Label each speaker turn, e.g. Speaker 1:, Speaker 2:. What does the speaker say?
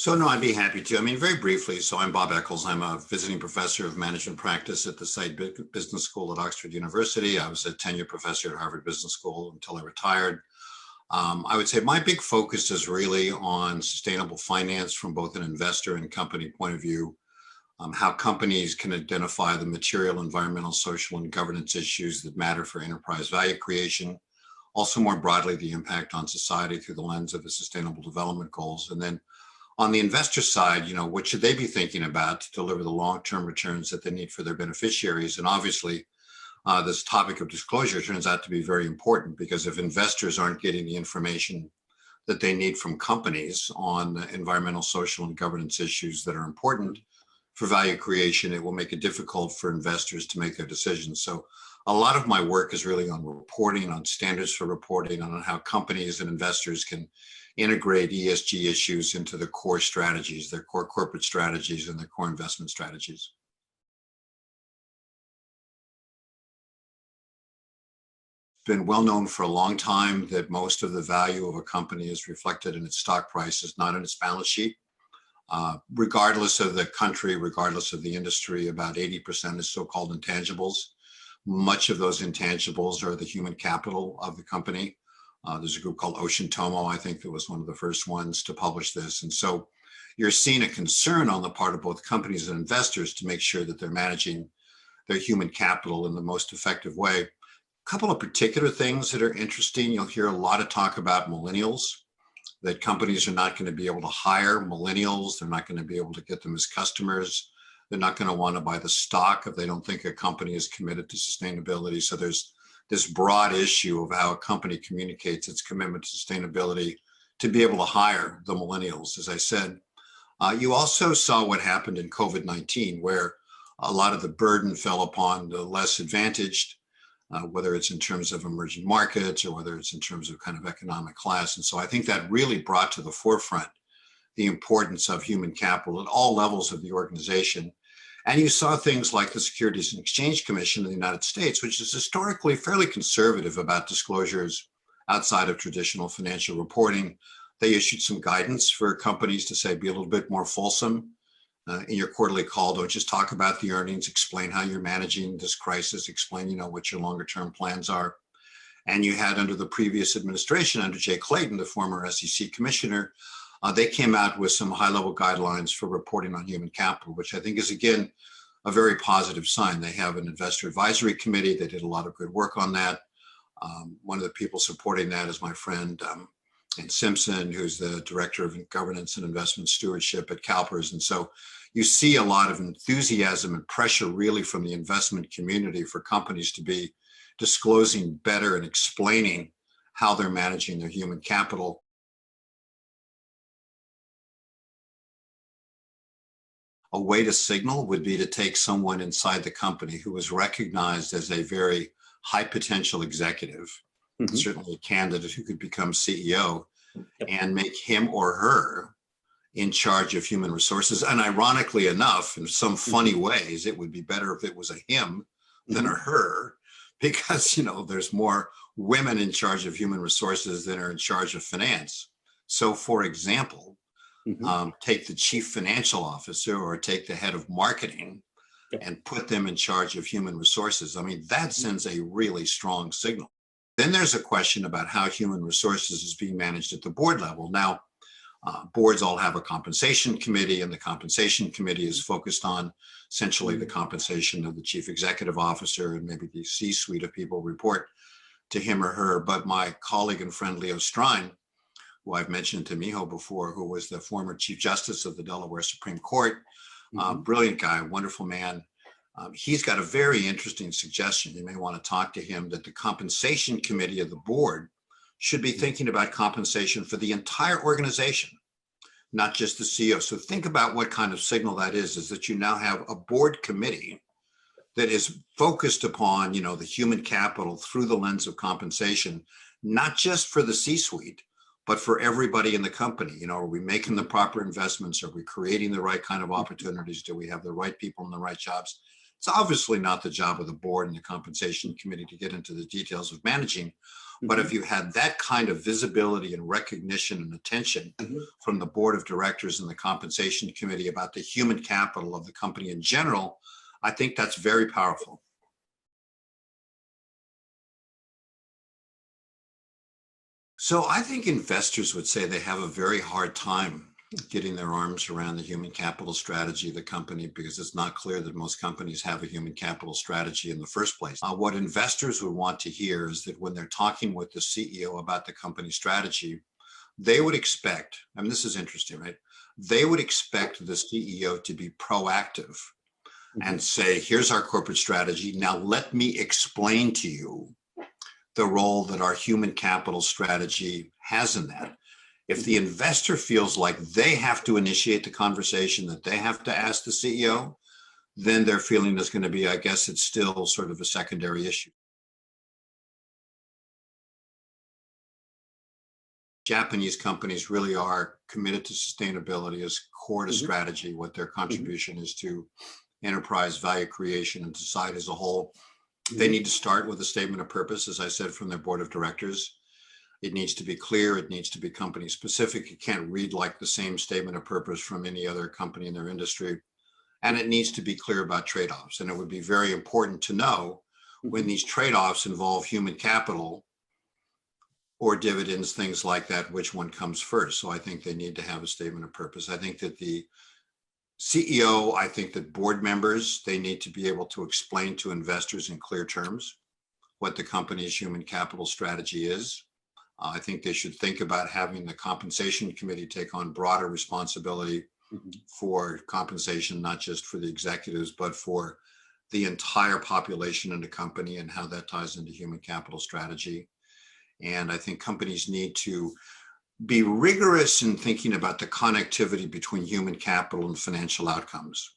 Speaker 1: So no, I'd be happy to. I mean, very briefly. So I'm Bob Eccles. I'm a visiting professor of management practice at the Said Business School at Oxford University. I was a tenured professor at Harvard Business School until I retired. I would say my big focus is really on sustainable finance from both an investor and company point of view, how companies can identify the material, environmental, social, and governance issues that matter for enterprise value creation. Also, more broadly, the impact on society through the lens of the Sustainable Development Goals. And then on the investor side, what should they be thinking about to deliver the long-term returns that they need for their beneficiaries? And obviously, this topic of disclosure turns out to be very important, because if investors aren't getting the information that they need from companies on environmental, social, and governance issues that are important for value creation, it will make it difficult for investors to make their decisions. So a lot of my work is really on reporting, on standards for reporting, on how companies and investors can integrate ESG issues into their core strategies, their core corporate strategies, and their core investment strategies. It's been well known for a long time that most of the value of a company is reflected in its stock prices, not in its balance sheet. Regardless of the country, regardless of the industry, about 80% is so-called intangibles. Much of those intangibles are the human capital of the company. There's a group called Ocean Tomo, I think, that was one of the first ones to publish this. And so you're seeing a concern on the part of both companies and investors to make sure that they're managing their human capital in the most effective way. A couple of particular things that are interesting. You'll hear a lot of talk about millennials, that companies are not going to be able to hire millennials. They're not going to be able to get them as customers. They're not going to want to buy the stock if they don't think a company is committed to sustainability. So there's this broad issue of how a company communicates its commitment to sustainability to be able to hire the millennials, as I said. You also saw what happened in COVID-19, where a lot of the burden fell upon the less advantaged, whether it's in terms of emerging markets or whether it's in terms of kind of economic class. And so I think that really brought to the forefront the importance of human capital at all levels of the organization. And you saw things like the Securities and Exchange Commission in the United States, which is historically fairly conservative about disclosures outside of traditional financial reporting. They issued some guidance for companies to say, be a little bit more fulsome in your quarterly call. Don't just talk about the earnings, explain how you're managing this crisis, explain, what your longer term plans are. And you had, under the previous administration, under Jay Clayton, the former SEC commissioner, they came out with some high-level guidelines for reporting on human capital, which I think is, again, a very positive sign. They have an investor advisory committee. They did a lot of good work on that. One of the people supporting that is my friend, Ann Simpson, who's the director of governance and investment stewardship at CalPERS. And so you see a lot of enthusiasm and pressure really from the investment community for companies to be disclosing better and explaining how they're managing their human capital. A way to signal would be to take someone inside the company who was recognized as a very high potential executive, certainly a candidate who could become CEO, and make him or her in charge of human resources. And ironically enough, in some funny ways, it would be better if it was a him than a her, because, there's more women in charge of human resources than are in charge of finance. So, for example, take the chief financial officer or take the head of marketing and put them in charge of human resources. I mean, that sends a really strong signal. Then there's a question about how human resources is being managed at the board level. Now, boards all have a compensation committee, and the compensation committee is focused on essentially the compensation of the chief executive officer, and maybe the C-suite of people report to him or her. But my colleague and friend Leo Strine, who I've mentioned to Miho before, who was the former Chief Justice of the Delaware Supreme Court, brilliant guy, wonderful man. He's got a very interesting suggestion. You may want to talk to him, that the compensation committee of the board should be thinking about compensation for the entire organization, not just the CEO. So think about what kind of signal that is that you now have a board committee that is focused upon, the human capital through the lens of compensation, not just for the C-suite, but for everybody in the company. Are we making the proper investments? Are we creating the right kind of opportunities? Do we have the right people in the right jobs? It's obviously not the job of the board and the compensation committee to get into the details of managing. But if you had that kind of visibility and recognition and attention from the board of directors and the compensation committee about the human capital of the company in general, I think that's very powerful. So I think investors would say they have a very hard time getting their arms around the human capital strategy of the company, because it's not clear that most companies have a human capital strategy in the first place. What investors would want to hear is that when they're talking with the CEO about the company strategy, they would expect, and this is interesting, right? They would expect the CEO to be proactive and say, here's our corporate strategy. Now let me explain to you the role that our human capital strategy has in that. If the investor feels like they have to initiate the conversation, that they have to ask the CEO, then their feeling is going to be, I guess it's still sort of a secondary issue. Japanese companies really are committed to sustainability as core to strategy, what their contribution is to enterprise value creation and society as a whole. They need to start with a statement of purpose, as I said, from their board of directors. It needs to be clear. It needs to be company specific. It can't read like the same statement of purpose from any other company in their industry. And it needs to be clear about trade-offs. And it would be very important to know when these trade-offs involve human capital or dividends, things like that, which one comes first. So I think they need to have a statement of purpose. I think that the CEO, I think that board members, they need to be able to explain to investors in clear terms what the company's human capital strategy is. I think they should think about having the compensation committee take on broader responsibility for compensation, not just for the executives, but for the entire population in the company and how that ties into human capital strategy. And I think companies need to be rigorous in thinking about the connectivity between human capital and financial outcomes.